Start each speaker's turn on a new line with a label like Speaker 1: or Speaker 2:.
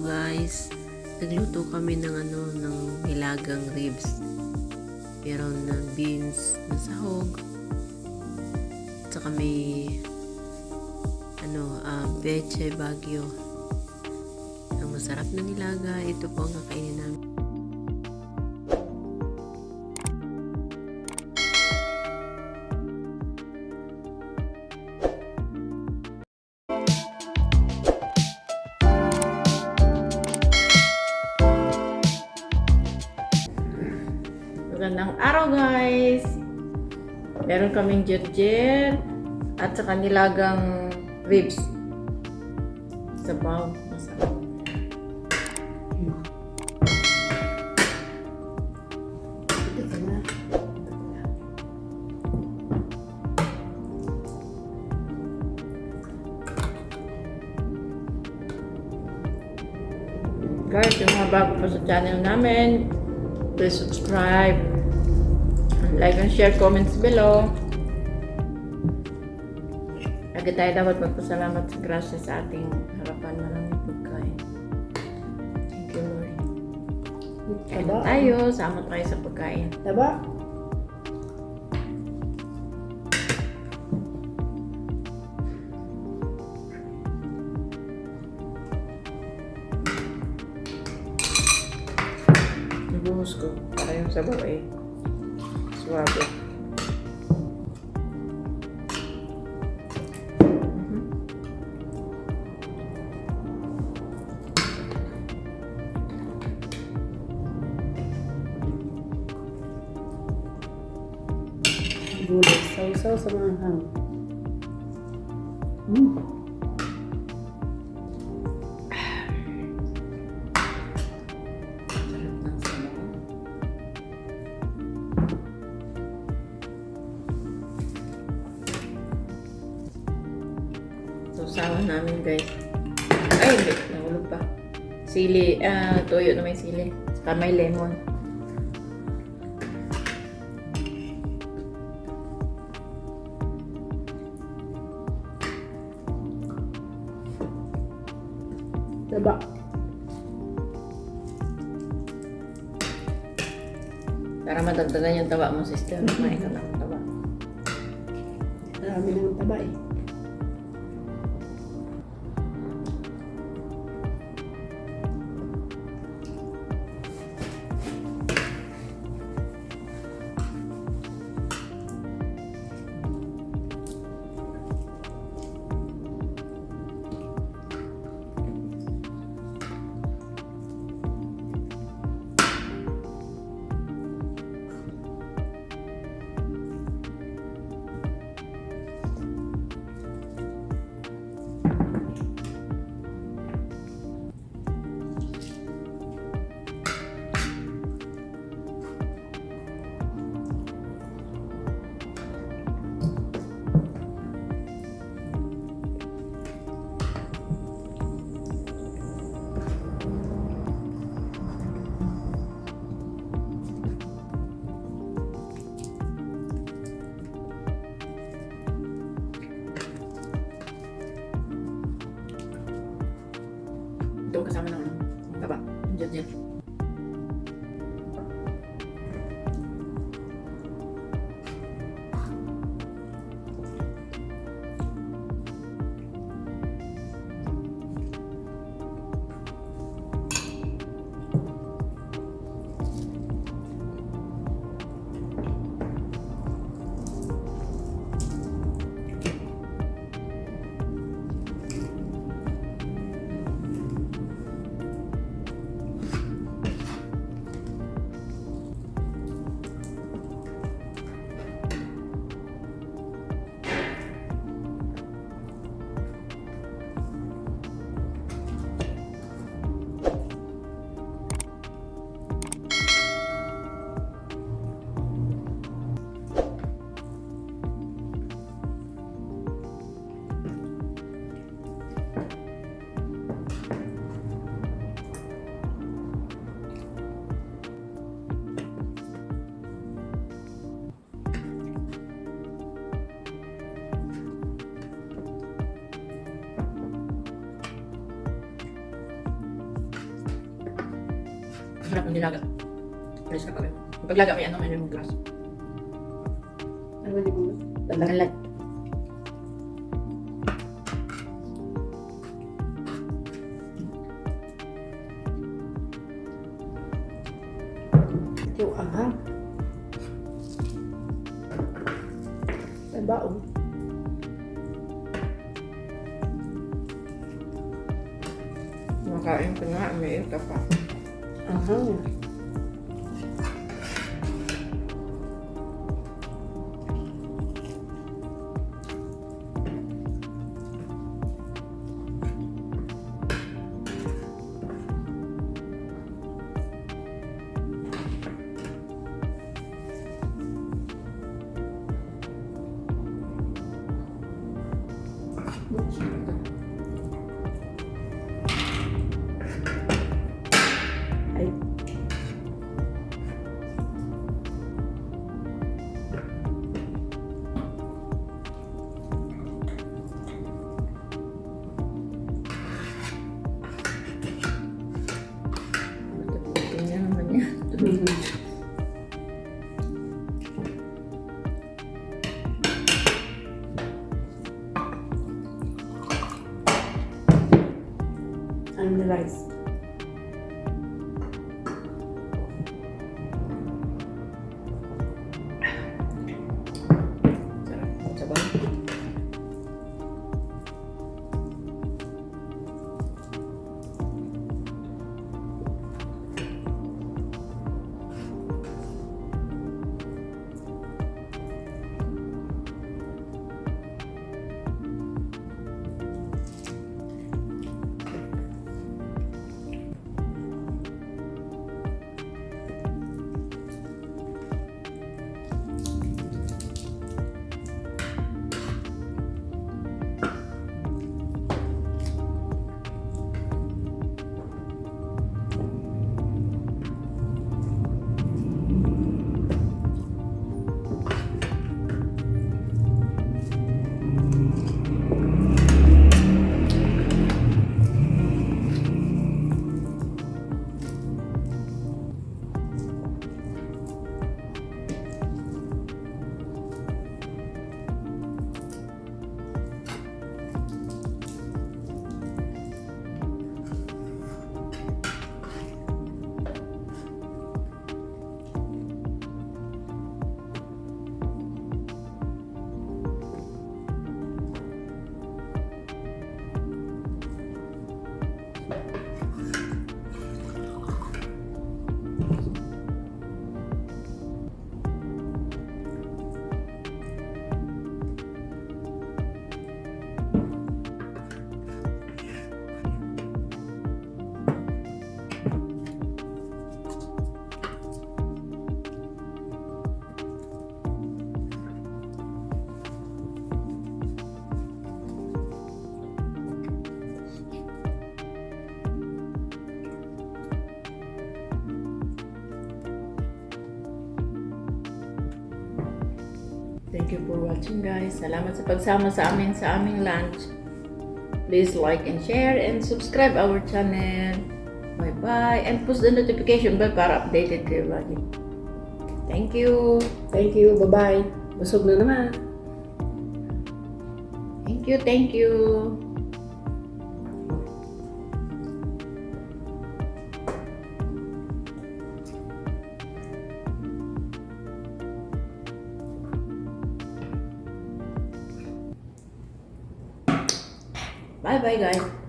Speaker 1: guys, nagluto kami ng nilagang ribs. Meron ng beans na sahog. At saka may peche bagyo. Ang masarap na nilaga, ito po ang kakainin namin.
Speaker 2: Magandang araw guys! Meron kaming jerjer at saka nilagang ribs. Sabaw, masarap. Guys, yung mga bago pa sa channel namin, please subscribe, like and share, comments below. Lagi tayo dapat magpasalamat sa grasya sa ating harapan. Maraming pagkain. Thank you, Lord. Kain tayo, sama tayo sa pagkain.
Speaker 3: Taba?
Speaker 2: Buhos ko para yung sabaw ay suwabe.
Speaker 3: Gulay. Sausaw sa mga hang.
Speaker 2: Sarap ng sabaw. Sausawan namin guys. Ay, hindi. Nahulog pa. Sili, toyo na may sili. Saka may lemon.
Speaker 3: Taba.
Speaker 2: Para madagdagan yung taba mo, sister. Kumain ka ng taba.
Speaker 3: Marami ng taba eh.
Speaker 2: Ito kasama ng taba. Jerjer. Sarap ng nilaga. Fresh ka pa rin. Yung paglaga may ano, may lemongrass.
Speaker 3: Ano ba yung
Speaker 2: Talag.
Speaker 3: yung anghang? Diba oh?
Speaker 2: Makain ka nga, may ka pa.
Speaker 3: Anghang. Ay.
Speaker 2: Tingnan naman niya.
Speaker 3: Ano na rice?
Speaker 2: Sarap. Sabaw. Thank you for watching guys. Salamat sa pagsama sa aming lunch. Please like and share and subscribe our channel. Bye-bye. And push the notification bell para updated kayo lagi. Thank you.
Speaker 3: Thank you. Bye-bye. Busog na naman.
Speaker 2: Thank you. Thank you. Bye-bye guys.